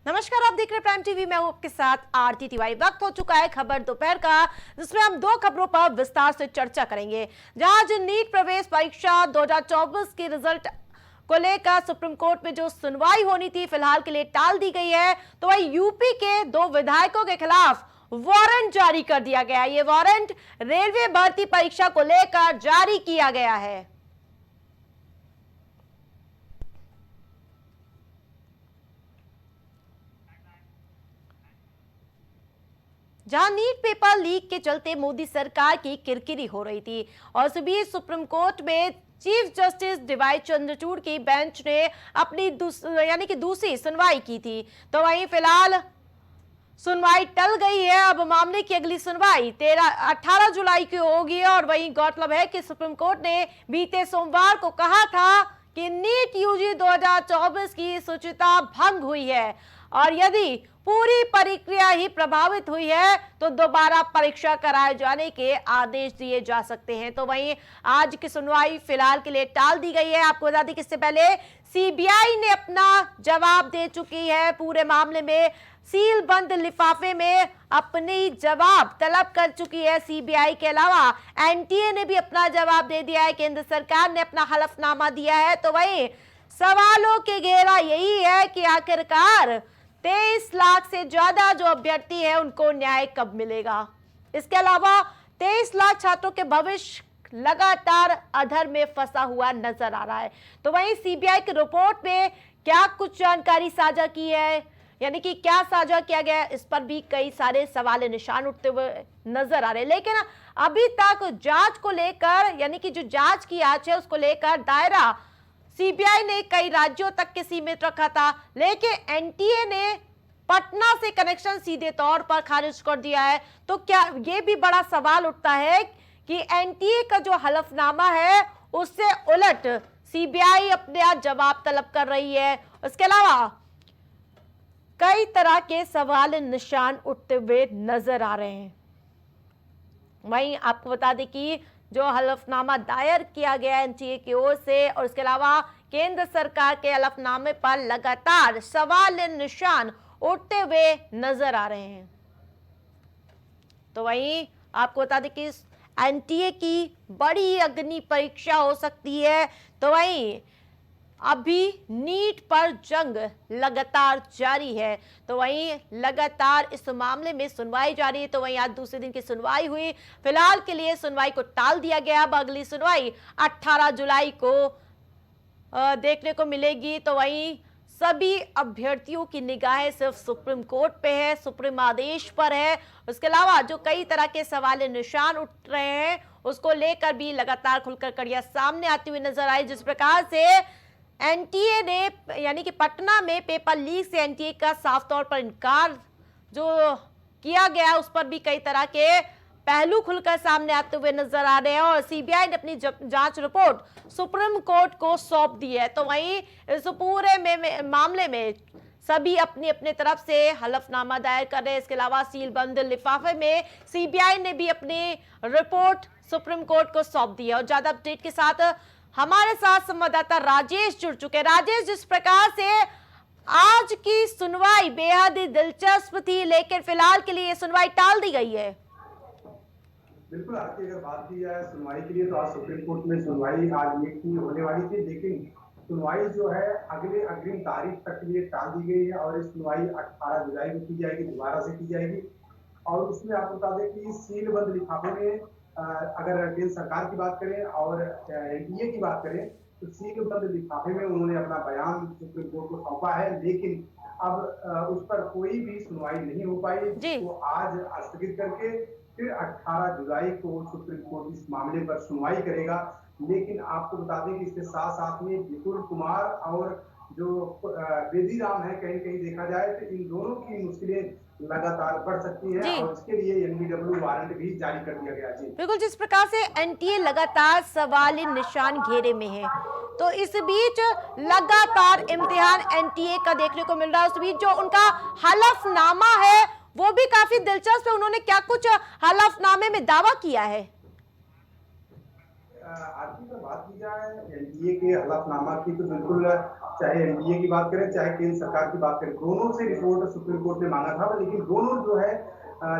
नमस्कार, आप देख रहे हैं प्राइम टीवी। मैं हूं आपके साथ आरती तिवारी। वक्त हो चुका है खबर दोपहर का, जिसमें हम दो खबरों पर विस्तार से चर्चा करेंगे। जहां आज नीट प्रवेश परीक्षा 2024 के रिजल्ट को लेकर सुप्रीम कोर्ट में जो सुनवाई होनी थी, फिलहाल के लिए टाल दी गई है। तो वही यूपी के दो विधायकों के खिलाफ वारंट जारी कर दिया गया। ये वारंट रेलवे भर्ती परीक्षा को लेकर जारी किया गया है। जहां नीट पेपर लीक के चलते मोदी सरकार की किरकिरी हो रही थी और इस बीच सुप्रीम कोर्ट में चीफ जस्टिस डीवाई चंद्रचूड़ की बेंच ने अपनी दूसरी सुनवाई की थी। तो वहीं फिलहाल सुनवाई टल गई है। अब मामले की अगली सुनवाई 18 जुलाई की होगी। और वहीं गौरतलब है कि सुप्रीम कोर्ट ने बीते सोमवार को कहा था कि नीट यूजी 2024 की शुचिता भंग हुई है और यदि पूरी प्रक्रिया ही प्रभावित हुई है तो दोबारा परीक्षा कराए जाने के आदेश दिए जा सकते हैं। तो वहीं आज की सुनवाई फिलहाल के लिए टाल दी गई है। आपको बता दें कि इससे पहले सीबीआई ने अपना जवाब दे चुकी है। पूरे मामले में सील बंद लिफाफे में अपनी जवाब तलब कर चुकी है। सीबीआई के अलावा एनटीए ने भी अपना जवाब दे दिया है। केंद्र सरकार ने अपना हलफनामा दिया है। तो वहीं सवालों के घेरा यही है कि आखिरकार 23 लाख से ज्यादा जो अभ्यर्थी है उनको न्याय कब मिलेगा। इसके अलावा 23 लाख छात्रों के भविष्य लगातार अधर में फंसा हुआ नजर आ रहा है। तो वहीं सीबीआई की रिपोर्ट में क्या कुछ जानकारी साझा की है, यानी कि क्या साझा किया गया है, इस पर भी कई सारे सवाल निशान उठते हुए नजर आ रहे हैं। लेकिन अभी तक जांच को लेकर, यानी कि जो जांच की आज है उसको लेकर दायरा सीबीआई ने कई राज्यों तक के सीमित रखा था, लेकिन एनटीए ने पटना से कनेक्शन सीधे तौर पर खारिज कर दिया है। तो क्या यह भी बड़ा सवाल उठता है कि एनटीए का जो हलफनामा है उससे उलट सीबीआई अपने आज जवाब तलब कर रही है। इसके अलावा कई तरह के सवाल निशान उठते हुए नजर आ रहे हैं। वहीं आपको बता दें कि जो हलफनामा दायर किया गया एनटीए की ओर से और इसके अलावा केंद्र सरकार के हलफनामे पर लगातार सवाल निशान उठते हुए नजर आ रहे हैं। तो वहीं आपको बता दें कि एनटीए की बड़ी अग्नि परीक्षा हो सकती है। तो वहीं अभी नीट पर जंग लगातार जारी है। तो वहीं लगातार इस मामले में सुनवाई जारी है। तो वहीं आज दूसरे दिन की सुनवाई हुई। फिलहाल के लिए सुनवाई को टाल दिया गया। अब अगली सुनवाई 18 जुलाई को देखने को मिलेगी। तो वहीं सभी अभ्यर्थियों की निगाहें सिर्फ सुप्रीम कोर्ट पे है, सुप्रीम आदेश पर है। उसके अलावा जो कई तरह के सवाल निशान उठ रहे हैं उसको लेकर भी लगातार खुलकर कड़ियां सामने आती हुई नजर आई। जिस प्रकार से एनटीए ने, यानी कि पटना में पेपर लीक से एनटीए का साफ तौर पर इनकार जो किया गया उस पर भी कई तरह के पहलू खुलकर सामने आते हुए नजर आ रहे हैं और सीबीआई ने अपनी जांच रिपोर्ट सुप्रीम कोर्ट को सौंप दी है। तो वहीं इस पूरे मामले में सभी अपनी अपने तरफ से हलफनामा दायर कर रहे हैं। इसके अलावा सीलबंद लिफाफे में सीबीआई ने भी अपनी रिपोर्ट सुप्रीम कोर्ट को सौंप दी है। और ज्यादा अपडेट के साथ हमारे साथ संवाददाता राजेश जुड़ चुके हैं। राजेश, जिस प्रकार से आज की सुनवाई बेहद ही दिलचस्प थी, लेकिन फिलहाल के लिए सुनवाई टाल दी गई है। बिल्कुल, आज की अगर बात की जाए सुनवाई के लिए तो आज सुप्रीम कोर्ट में सुनवाई आज मीट की होने वाली थी, लेकिन सुनवाई जो है अगले अग्रिम तारीख तक के लिए टाल दी गई है और इस सुनवाई 18 जुलाई को की जाएगी, दोबारा से की जाएगी। और उसमें आपको बता दें कि सीलबंद लिफाफे में अगर केंद्र सरकार की बात करें और एनटीए की बात करें तो सीलबंद लिफाफे में उन्होंने अपना बयान सुप्रीम कोर्ट को सौंपा है, लेकिन अब उस पर कोई भी सुनवाई नहीं हो पाई। तो आज स्थगित करके फिर 18 जुलाई को सुप्रीम कोर्ट इस मामले पर सुनवाई करेगा। लेकिन आपको बता दें कि इसके साथ साथ में विपुल कुमार और जो बेदी राम है, कहीं कहीं देखा जाए तो इन दोनों की मुश्किलें लगातार बढ़ सकती है और इसके लिए एनबीडब्ल्यू वारंट भी जारी कर दिया गया। जी बिल्कुल, जिस प्रकार से एनटीए लगातार सवाल निशान घेरे में है, तो इस बीच लगातार इम्तिहान एनटीए का देखने को मिल रहा है। उस बीच जो उनका हलफनामा है वो भी काफी दिलचस्प है। उन्होंने क्या कुछ हलफनामे में दावा किया है? आज की बात की जाए एनडीए के हलफनामा की, तो बिल्कुल चाहे एनडीए की बात करें चाहे केंद्र सरकार की बात करें, दोनों से रिपोर्ट सुप्रीम कोर्ट ने मांगा था, लेकिन दोनों जो है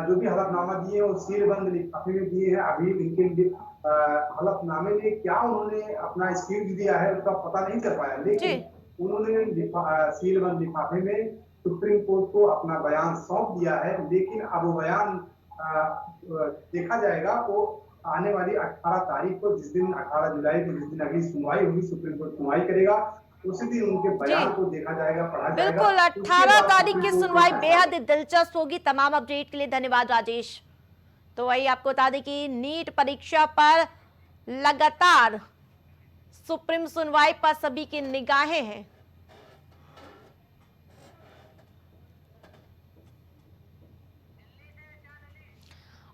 जो भी हलफनामा दिए वो सीलबंद लिफाफे में दिए हैं। अभी इनके हलफनामे में क्या उन्होंने अपना स्क्रिप्ट दिया है उसका पता नहीं चल पाया, जी लेकिन उन्होंने सीलबंद लिफाफे में सुप्रीम कोर्ट को अपना बयान सौंप दिया है। लेकिन अब वो बयान देखा जाएगा वो आने वाली 18 तारीख को, जिस दिन 18 जुलाई को जिस दिन अगली सुनवाई होगी, सुप्रीम कोर्ट सुनवाई करेगा, उसी दिन उनके जी बयान को देखा जाएगा, पढ़ा जाएगा। बिल्कुल, उसके 18 बाद तारीख सुप्रीम की कोर्ट कोई सुनवाई फैसला बेहद ही लेगा। दिलचस्प होगी। तमाम अपडेट के लिए धन्यवाद राजेश। तो वही आपको बता दें कि नीट परीक्षा पर लगातार सुप्रीम सुनवाई पर सभी की निगाहें हैं।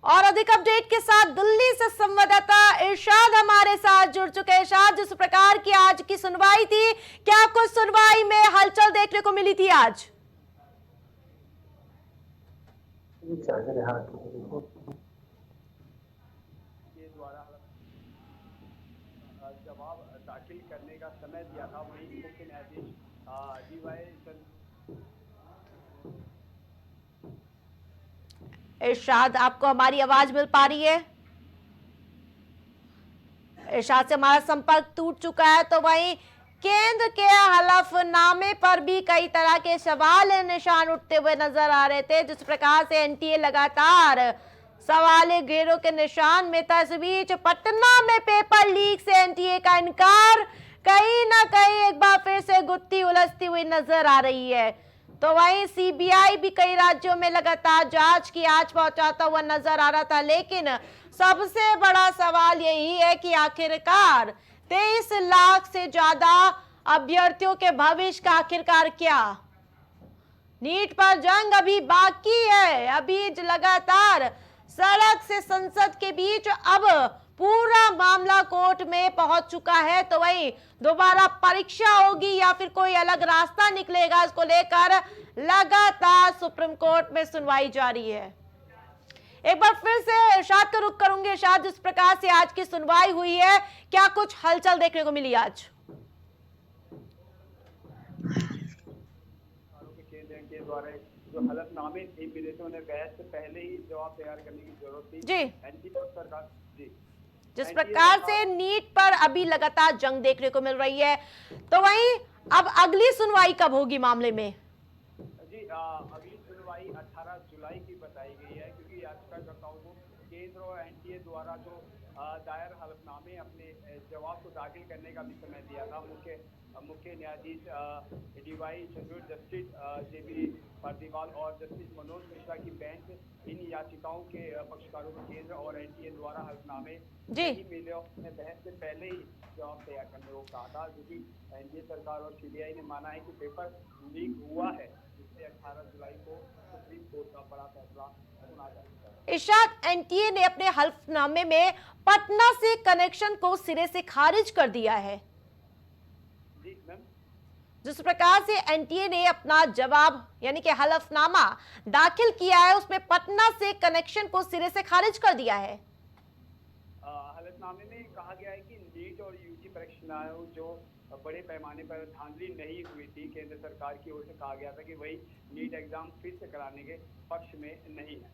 और अधिक अपडेट के साथ दिल्ली से संवाददाता इरशाद हमारे साथ जुड़ चुके हैं। इरशाद, जिस प्रकार की आज की सुनवाई थी, क्या कुछ सुनवाई में हलचल देखने को मिली थी आज? के द्वारा जवाब दाखिल करने का समय दिया था, वहीं मुख्य न्यायाधीश डीवाई इरशाद, आपको हमारी आवाज मिल पा रही है? इरशाद से हमारा संपर्क टूट चुका है। तो वहीं केंद्र के हलफनामे पर भी कई तरह के सवाल निशान उठते हुए नजर आ रहे थे। जिस प्रकार से एनटीए लगातार सवाल घेरों के निशान में था, इस बीच पटना में पेपर लीक से एनटीए का इनकार कहीं ना कहीं एक बार फिर से गुत्थी उलझती हुई नजर आ रही है। तो वहीं सीबीआई भी कई राज्यों में लगातार जांच की आंच पहुंचाता हुआ नजर आ रहा था, लेकिन सबसे बड़ा सवाल यही है कि आखिरकार 23 लाख से ज्यादा अभ्यर्थियों के भविष्य का आखिरकार क्या? नीट पर जंग अभी बाकी है। अभी लगातार सड़क से संसद के बीच अब पूरा मामला कोर्ट में पहुंच चुका है। तो वही दोबारा परीक्षा होगी या फिर कोई अलग रास्ता निकलेगा, इसको लेकर लगातार सुप्रीम कोर्ट में सुनवाई जारी है। एक बार फिर से इरशाद का रुख करूंगी। इरशाद, जिस प्रकार से आज की सुनवाई हुई है, क्या कुछ हलचल देखने को मिली आज? केंद्र के द्वारा जो हलफनामे थे, पीड़ितों ने बहस से पहले ही जवाब तैयार करने की जरूरत थी। जी, एनटीए सरकार जी जिस प्रकार से नीट पर अभी लगातार जंग देखने को मिल रही है, तो वहीं अब अगली सुनवाई कब होगी मामले में? जी अगली सुनवाई 18 जुलाई की बताई गई है, क्योंकि याचिकाकर्ताओं को केंद्र और एनटीए द्वारा जो दायर हलफनामे अपने जवाब को दाखिल करने का भी समय दिया था। मुख्य न्यायाधीश डीवाई चंद्रचूड़, जस्टिस जेबी पार्दीवाल और जस्टिस मनोज मिश्रा की बेंच इन याचिकाओं के पक्षकारों को केंद्र और एनटीए द्वारा हलफनामे नहीं मिले और बहस से पहले ही जवाब तैयार करने को कहा था, क्योंकि एनडीए सरकार और सीबीआई ने माना है कि पेपर लीक हुआ है, जिससे 18 जुलाई को सुप्रीम कोर्ट का बड़ा फैसला सुना जा सकता है। इरशाद, एनटीए ने अपने हलफनामे में पटना से कनेक्शन को सिरे से खारिज कर दिया है। जी मैम, जिस प्रकार से एनटीए ने अपना जवाब यानी कि हलफनामा दाखिल किया है, उसमें पटना से कनेक्शन को सिरे से खारिज कर दिया है। हलफनामे में कहा गया है कि नीट और यूजी परीक्षाओं जो बड़े पैमाने पर धांधली नहीं हुई थी, केंद्र सरकार की ओर से कहा गया था कि वही नीट एग्जाम फिर से कराने के पक्ष में नहीं है।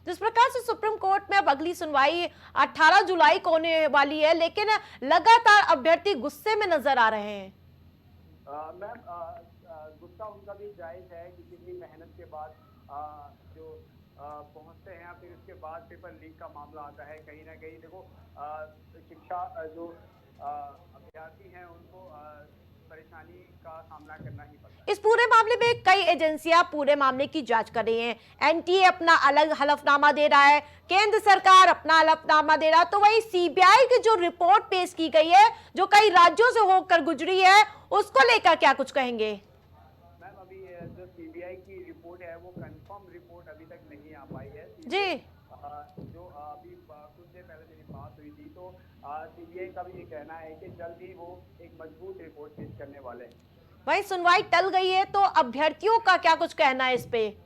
जिस प्रकार से सुप्रीम कोर्ट में अब अगली सुनवाई 18 जुलाई को होने वाली है, लेकिन लगातार अभ्यर्थी गुस्से में नजर आ रहे हैं। मैम, गुस्सा उनका भी जायज है कि कितनी मेहनत के बाद जो पहुंचते हैं, फिर उसके बाद पेपर लीक का मामला आता है। कहीं ना कहीं देखो, शिक्षा जो अभ्यर्थी हैं उनको परेशानी का सामना करना ही पड़ता है। इस पूरे मामले में कई एजेंसियां पूरे मामले की जांच कर रही हैं। एनटीए अपना अलग हलफनामा दे रहा है, केंद्र सरकार अपना हलफनामा दे रहा है, तो वही सीबीआई की जो रिपोर्ट पेश की गई है, जो कई राज्यों से होकर गुजरी है, उसको लेकर क्या कुछ कहेंगे? मैम, अभी जो सीबीआई की रिपोर्ट है वो कंफर्म रिपोर्ट अभी तक नहीं आ पाई है जी। जो अभी कुछ देर पहले मेरी बात हुई थी, तो सीबीआई का भी ये कहना है कि जल्द ही वो एक मजबूत रिपोर्ट पेश करने वाले हैं। वही सुनवाई टल गई है, तो अभ्यर्थियों का क्या कुछ कहना है इस पे?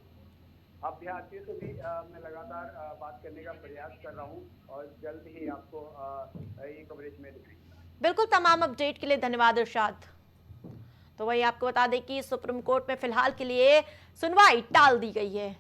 अभ्यर्थियों से भी मैं लगातार बात करने का प्रयास कर रहा हूँ और जल्द ही आपको ये कवरेज में दिखाएंगे। बिल्कुल, तमाम अपडेट के लिए धन्यवाद इरशाद। तो वही आपको बता दें कि सुप्रीम कोर्ट में फिलहाल के लिए सुनवाई टाल दी गई है।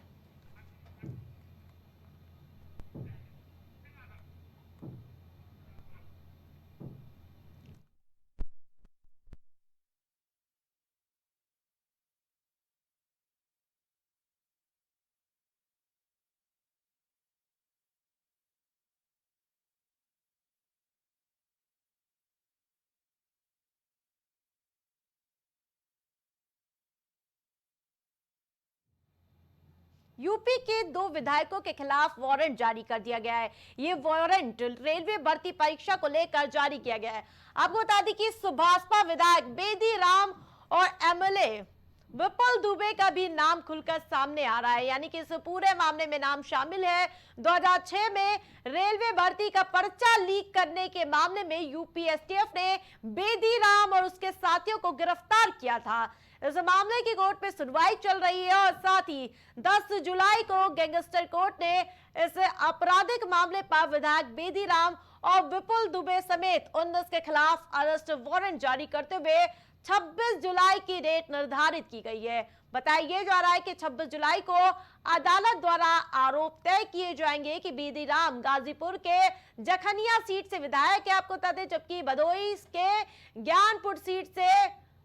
यूपी के 2 विधायकों के खिलाफ वारंट जारी कर दिया गया है। ये वारंट रेलवे भर्ती परीक्षा को लेकर जारी किया गया है। आपको बता दें कि सुभाषपा विधायक बेदी राम और एमएलए विपुल दुबे का भी नाम खुलकर सामने आ रहा है, यानी कि इस पूरे मामले में नाम शामिल है। 2006 में रेलवे भर्ती का पर्चा लीक करने के मामले में यूपी एसटीएफ ने बेदी राम और उसके साथियों को गिरफ्तार किया था। इस मामले की कोर्ट में सुनवाई चल रही है और साथ ही 10 जुलाई को गैंगस्टर कोर्ट ने इस आपराधिक मामले पर विधायक बेदी राम और विपुल दुबे समेत 19 के खिलाफ अरेस्ट वारंट जारी करते हुए 26 जुलाई की डेट निर्धारित की गई है। बताया जा रहा है कि 26 जुलाई को अदालत द्वारा आरोप तय किए जाएंगे कि बेदी राम गाजीपुर के जखनिया सीट से विधायक है, आपको बता दें, जबकि भदोही के ज्ञानपुर सीट से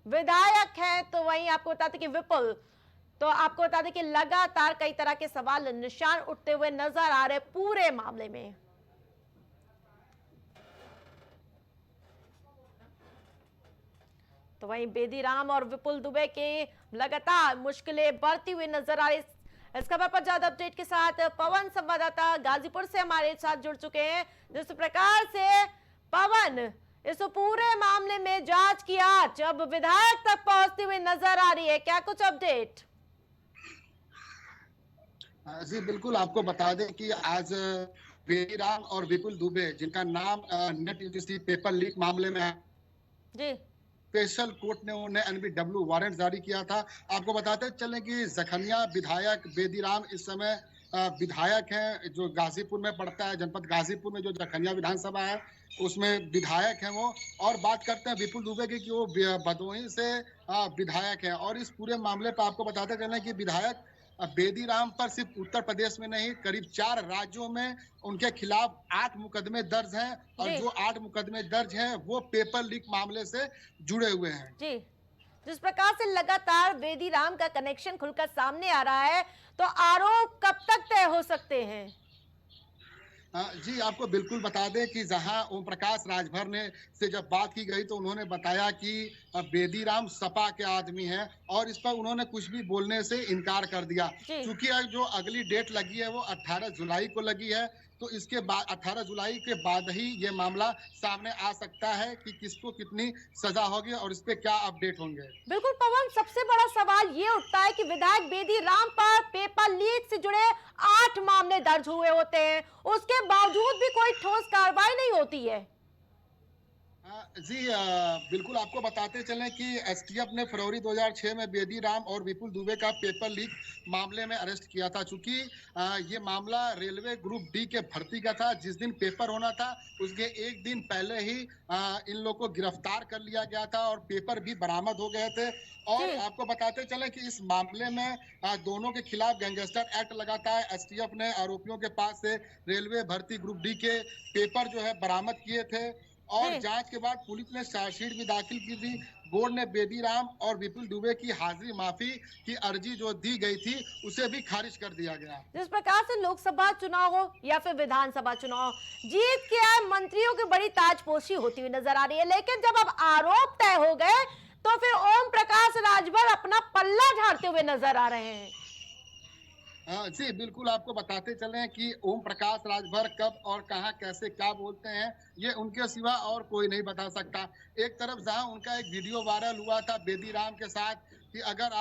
विधायक हैं। तो वहीं आपको बता दें कि विपुल, तो आपको बता दें कि लगातार कई तरह के सवाल निशान उठते हुए नजर आ रहे पूरे मामले में। तो वहीं बेदी राम और विपुल दुबे के लगातार मुश्किलें बढ़ती हुई नजर आ रही। इस खबर पर ज्यादा अपडेट के साथ पवन संवाददाता गाजीपुर से हमारे साथ जुड़ चुके हैं। जिस प्रकार से पवन, इस पूरे मामले में जांच की आंच अब विधायक तक पहुंचती हुई नजर आ रही है, क्या कुछ अपडेट? जी बिल्कुल, आपको बता दें कि आज बेदी राम और विपुल दुबे, जिनका नाम नेट यूजीसी पेपर लीक मामले में है, जी, स्पेशल कोर्ट ने उन्हें एनबीडब्ल्यू वारंट जारी किया था। आपको बताते चलें कि जखनिया विधायक बेदी राम इस समय विधायक हैं, जो गाजीपुर में पड़ता है, जनपद गाजीपुर में जो जखनिया विधानसभा है उसमें विधायक हैं वो। और बात करते हैं विपुल दुबे की कि वो भदोही से विधायक हैं। और इस पूरे मामले पर आपको बताते चलें कि विधायक बेदी राम पर सिर्फ उत्तर प्रदेश में नहीं, करीब 4 राज्यों में उनके खिलाफ 8 मुकदमे दर्ज हैं। और जो 8 मुकदमे दर्ज हैं वो पेपर लीक मामले से जुड़े हुए हैं। जी, जिस प्रकार से लगातार बेदी राम का कनेक्शन खुलकर सामने आ रहा है, तो आरोप कब तक तय हो सकते हैं? जी आपको बिल्कुल बता दें कि जहां ओम प्रकाश राजभर ने से जब बात की गई तो उन्होंने बताया कि बेदी राम सपा के आदमी हैं और इस पर उन्होंने कुछ भी बोलने से इनकार कर दिया। क्योंकि जो अगली डेट लगी है वो 18 जुलाई को लगी है, तो इसके बाद 18 जुलाई के बाद ही ये मामला सामने आ सकता है कि किसको कितनी सजा होगी और इस पे क्या अपडेट होंगे। बिल्कुल पवन, सबसे बड़ा सवाल ये उठता है कि विधायक बेदी राम पर पेपर लीक से जुड़े 8 मामले दर्ज हुए होते हैं, उसके बावजूद भी कोई ठोस कार्रवाई नहीं होती है। जी बिल्कुल, आपको बताते चलें कि एसटीएफ ने फरवरी 2006 में बेदी राम और विपुल दुबे का पेपर लीक मामले में अरेस्ट किया था। चूंकि ये मामला रेलवे ग्रुप डी के भर्ती का था, जिस दिन पेपर होना था उसके एक दिन पहले ही इन लोगों को गिरफ्तार कर लिया गया था और पेपर भी बरामद हो गए थे। और आपको बताते चलें कि इस मामले में दोनों के खिलाफ गैंगस्टर एक्ट लगाता है। एसटीएफ ने आरोपियों के पास से रेलवे भर्ती ग्रुप डी के पेपर जो है बरामद किए थे और जांच के बाद पुलिस ने चार्जशीट भी दाखिल की थी। बोर्ड ने बेदी राम और विपुल दुबे की हाजिरी माफी की अर्जी जो दी गई थी उसे भी खारिज कर दिया गया। जिस प्रकार से लोकसभा चुनाव हो या फिर विधानसभा चुनाव, जीत के आए मंत्रियों की बड़ी ताजपोशी होती हुई नजर आ रही है, लेकिन जब अब आरोप तय हो गए तो फिर ओम प्रकाश राजभर अपना पल्ला झाड़ते हुए नजर आ रहे हैं। जी बिल्कुल, आपको बताते चलें कि ओम प्रकाश राजभर कब और कहां कैसे क्या बोलते हैं ये उनके सिवा और कोई नहीं बता सकता। एक तरफ जहां उनका एक वीडियो वायरल हुआ था बेदी राम के साथ कि अगर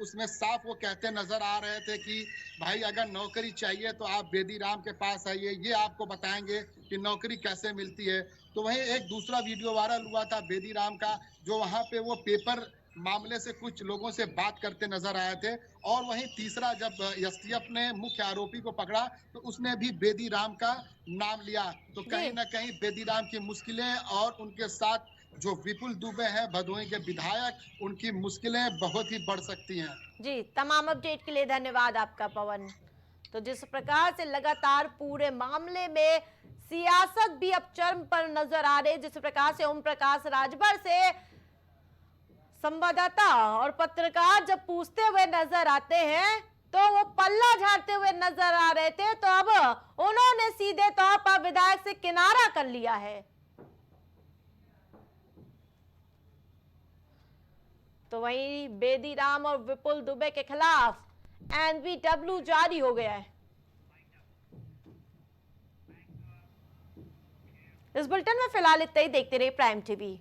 उसमें साफ वो कहते नजर आ रहे थे कि भाई अगर नौकरी चाहिए तो आप बेदी राम के पास आइए, ये आपको बताएंगे कि नौकरी कैसे मिलती है। तो वहीं एक दूसरा वीडियो वायरल हुआ था बेदी राम का, जो वहां पे वो पेपर मामले से कुछ लोगों से बात करते नजर आए थे। और वहीं तीसरा, जब एसटीएफ ने मुख्य आरोपी को पकड़ा तो उसने भी बेदी राम का नाम लिया। तो कहीं ना कहीं बेदी राम की मुश्किलें और उनके साथ जो विपुल दुबे हैं भदोही के विधायक, उनकी मुश्किलें बहुत ही बढ़ सकती हैं। जी, तमाम अपडेट के लिए धन्यवाद आपका पवन। तो जिस प्रकार से लगातार पूरे मामले में सियासत भी अब चरम पर नजर आ रही, जिस प्रकार से ओम प्रकाश राजभर से संवाददाता और पत्रकार जब पूछते हुए नजर आते हैं तो वो पल्ला झाड़ते हुए नजर आ रहे थे, तो अब उन्होंने सीधे तौर पर विधायक से किनारा कर लिया है। तो वहीं बेदी राम और विपुल दुबे के खिलाफ एनवीडब्ल्यू जारी हो गया है। इस बुलेटिन में फिलहाल इतना ही। देखते रहिए प्राइम टीवी।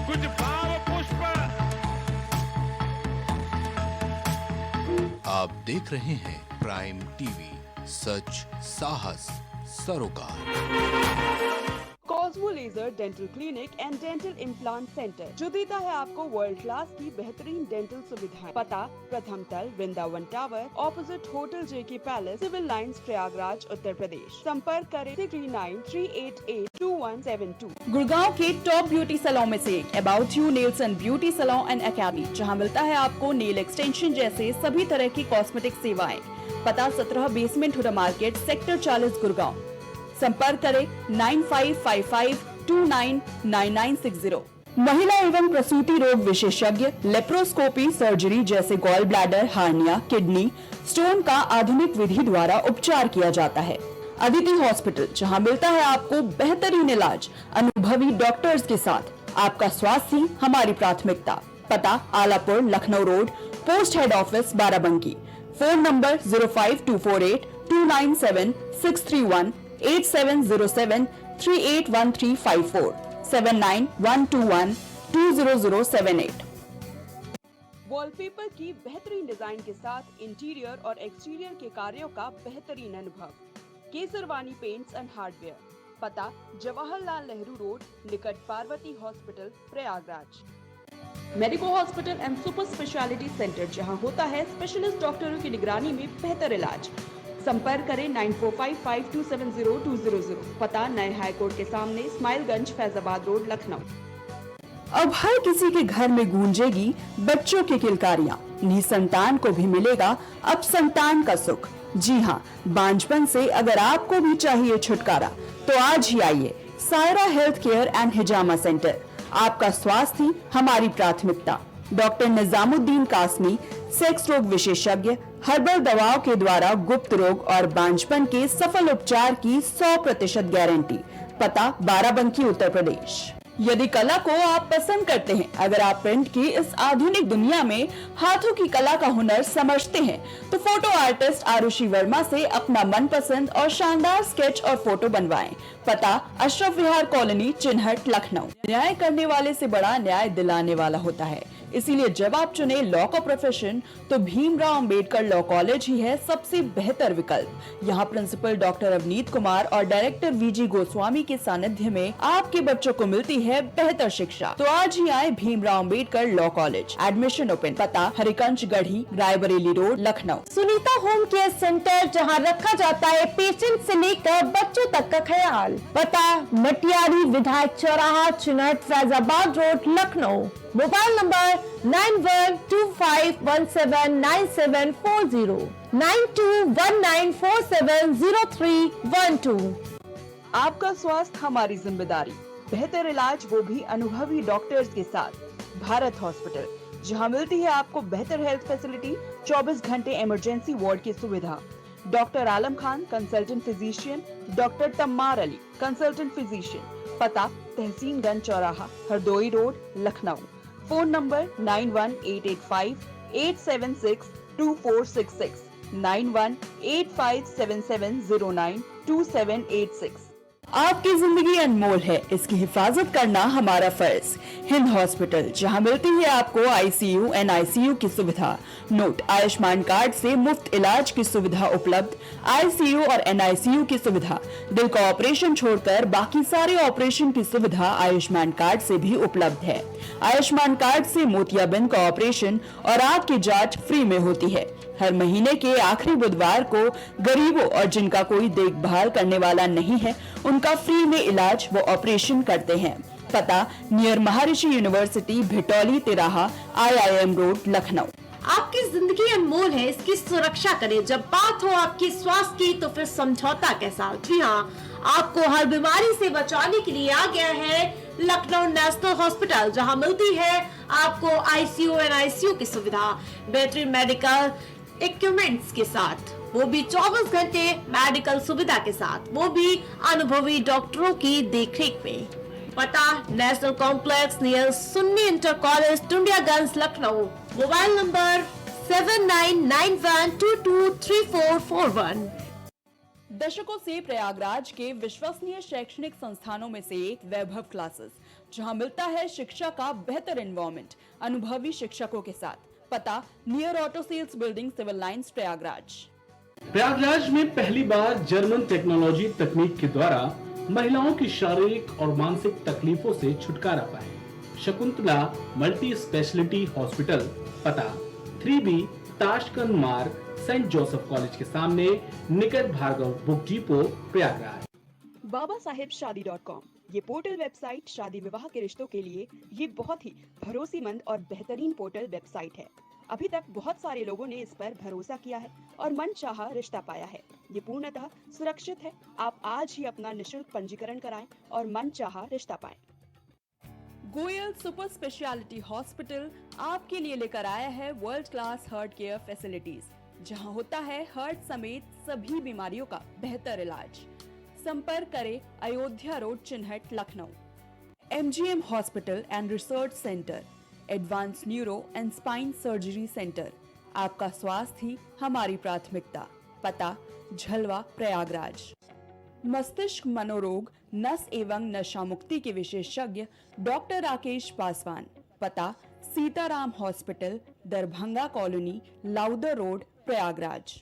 कुछ भाव पुष्प। आप देख रहे हैं प्राइम टीवी, सच साहस सरोकार। Cosmo laser dental clinic and dental implant centre जो देता है आपको वर्ल्ड क्लास की बेहतरीन डेंटल सुविधाएं। पता प्रथम तल, वृंदावन टावर, ऑपोजिट होटल जेके palace, civil lines, Prayagraj, Uttar Pradesh. संपर्क करें 6938822172। गुड़गांव के टॉप ब्यूटी सैलून में से एक about you nails and beauty salon and academy, जहां मिलता है आपको नेल एक्सटेंशन जैसे सभी तरह की कॉस्मेटिक सेवाएं। पता 17 basement Huda market, sector 40, Gurgaon. संपर्क करें 9555299960। महिला एवं प्रसूति रोग विशेषज्ञ, लेप्रोस्कोपी, सर्जरी जैसे gall bladder, hernia, kidney stone का आधुनिक विधि द्वारा उपचार किया जाता है। अदिति हॉस्पिटल, जहां मिलता है आपको बेहतरीन इलाज अनुभवी डॉक्टर्स के साथ। आपका स्वास्थ्य ही हमारी प्राथमिकता। पता Alapur, Lucknow road, post head office, Barabanki. Phone number 05248297631, 8707381354, 7912120078। Wallpaper की बेहतरीन डिजाइन के साथ इंटीरियर और एक्सटीरियर के कार्यों का बेहतरीन अनुभव। Kesarwani paints and hardware. पता जवाहरलाल नेहरू रोड, निकट Parvati hospital, Prayagraj. Medico hospital and super speciality centre, जहां होता है स्पेशलिस्ट डॉक्टरों की निगरानी में बेहतर इलाज। संपर्क करें 9455270200। पता नए हाईकोर्ट के सामने, स्माइलगंज, फैजाबाद रोड, लखनऊ। अब हर किसी के घर में गूंजेगी बच्चों की किलकारियां। निसंतान को भी मिलेगा अब संतान का सुख। जी हाँ, बांझपन से अगर आपको भी चाहिए छुटकारा तो आज ही आइए Saira health care and hijama centre. आपका स्वास्थ्य ही हमारी प्राथमिकता। डॉक्टर निजामुद्दीन कासमी, सेक्स रोग विशेषज्ञ, हर्बल दवाओं के द्वारा गुप्त रोग और बांझपन के सफल उपचार की 100% गारंटी। पता बाराबंकी, उत्तर प्रदेश। यदि कला को आप पसंद करते हैं, अगर आप प्रिंट की इस आधुनिक दुनिया में हाथों की कला का हुनर समझते हैं, तो फोटो आर्टिस्ट आरुषि वर्मा से अपना मनपसंद और शानदार स्केच और फोटो बनवाएं। पता अशरफ विहार कॉलोनी, चिन्हट, लखनऊ। न्याय करने वाले से बड़ा न्याय दिलाने वाला होता है, इसीलिए जब आप चुने लॉ का प्रोफेशन तो भीमराव अंबेडकर लॉ कॉलेज ही है सबसे बेहतर विकल्प। यहाँ प्रिंसिपल डॉक्टर अवनीत कुमार और डायरेक्टर वीजी गोस्वामी के सानिध्य में आपके बच्चों को मिलती है बेहतर शिक्षा। तो आज ही आए Bhimrao Ambedkar law college. Admission open. पता Harikanj Garhi, Raebareli road, Lucknow. Sunita home care centre, जहां रखा जाता है पेशेंट से लेकर बच्चों तक का ख्याल। पता मटियारी विधायक चौराहा, Chinhat, Faizabad road, Lucknow. Mobile number 9125179740, 9219470312। आपका स्वास्थ्य हमारी जिम्मेदारी। बेहतर इलाज वो भी अनुभवी डॉक्टर्स के साथ। भारत हॉस्पिटल, जहां मिलती है आपको बेहतर हेल्थ फैसिलिटी, 24 घंटे इमरजेंसी वार्ड की सुविधा। Doctor Alam Khan, consultant physician. Doctor Tammar Ali, consultant physician. पता तहसीनगंज चौराहा, Hardoi road, Lucknow. Phone number 9185876246, 918577092786। आपकी जिंदगी अनमोल है, इसकी हिफाजत करना हमारा फर्ज। हिंद हॉस्पिटल, जहां मिलती है आपको ICU, NICU की सुविधा। नोट, आयुष्मान कार्ड से मुफ्त इलाज की सुविधा उपलब्ध। ICU और NICU की सुविधा, दिल का ऑपरेशन छोड़कर बाकी सारे ऑपरेशन की सुविधा आयुष्मान कार्ड से भी उपलब्ध है। आयुष्मान कार्ड से मोतियाबिंद का ऑपरेशन और आंख की जांच फ्री में होती है। हर महीने के आखिरी बुधवार को गरीबों और जिनका कोई देखभाल करने वाला नहीं है, उनका फ्री में इलाज व ऑपरेशन करते हैं। पता, नियर महर्षि यूनिवर्सिटी, भिटौली तिराहा, IIM रोड, लखनऊ। आपकी जिंदगी अनमोल है, इसकी सुरक्षा करें। जब बात हो आपके स्वास्थ्य की तो फिर समझौता कैसा। जी हाँ, आपको हर बीमारी से बचाने के लिए आ गया है लखनऊ नेशनल हॉस्पिटल, जहां मिलती है आपको ICU और NICU की सुविधा, बेहतरीन मेडिकल इक्विपमेंट्स के साथ, वो भी 24 घंटे मेडिकल सुविधा के साथ, वो भी अनुभवी डॉक्टरों की देखरेख में। पता, national complex near Sunni inter college, Tundiyaganj, Lucknow. Mobile number 7991223441। दशकों से प्रयागराज के विश्वसनीय शैक्षणिक संस्थानों में से एक वैभव क्लासेस, जहां मिलता है शिक्षा का बेहतर एनवायरनमेंट अनुभवी शिक्षकों के साथ। पता, near auto sales building, civil lines, Prayagraj. Prayagraj में पहली बार जर्मन टेक्नोलॉजी तकनीक के द्वारा महिलाओं की शारीरिक और मानसिक तकलीफों से छुटकारा पाए। शकुंतला मल्टी स्पेशलिटी हॉस्पिटल, पता 3B ताशकंद मार्ग, सेंट जोसेफ कॉलेज के सामने, निकट Bhargava book depot, Prayagraj. babasahebshadi.com, ये पोर्टल वेबसाइट शादी विवाह के रिश्तों के लिए ये बहुत ही भरोसेमंद और बेहतरीन पोर्टल वेबसाइट है। अभी तक बहुत सारे लोगों ने इस पर भरोसा किया है और मनचाहा रिश्ता पाया है। ये पूर्णतः सुरक्षित है। आप आज ही अपना निशुल्क पंजीकरण कराएं और मनचाहा रिश्ता पाएं। गोयल सुपर स्पेशलिटी हॉस्पिटल आपके लिए लेकर आया है world class heart care facilities, जहां होता है हार्ट समेत सभी बीमारियों का बेहतर इलाज। संपर्क करें Ayodhya road, Chinhat, Lucknow. MGM hospital and research centre, advance neuro and spine surgery centre. आपका स्वास्थ्य ही हमारी प्राथमिकता। पता, झलवा, प्रयागराज। मस्तिष्क मनोरोग, नस एवं नशा मुक्ति के विशेषज्ञ डॉक्टर राकेश पासवान। पता, Sitaram hospital, Darbhanga colony, Lowther road, Prayagraj.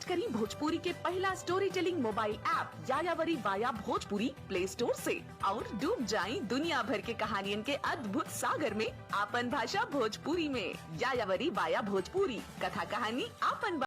करी भोजपुरी के पहला story telling mobile app Yayavari via Bhojpuri play store से और डूब जाएं दुनिया भर के कहानियन के अद्भुत सागर में आपन भाषा भोजपुरी में। यायावरी वाया भोजपुरी, कथा कहानी आपन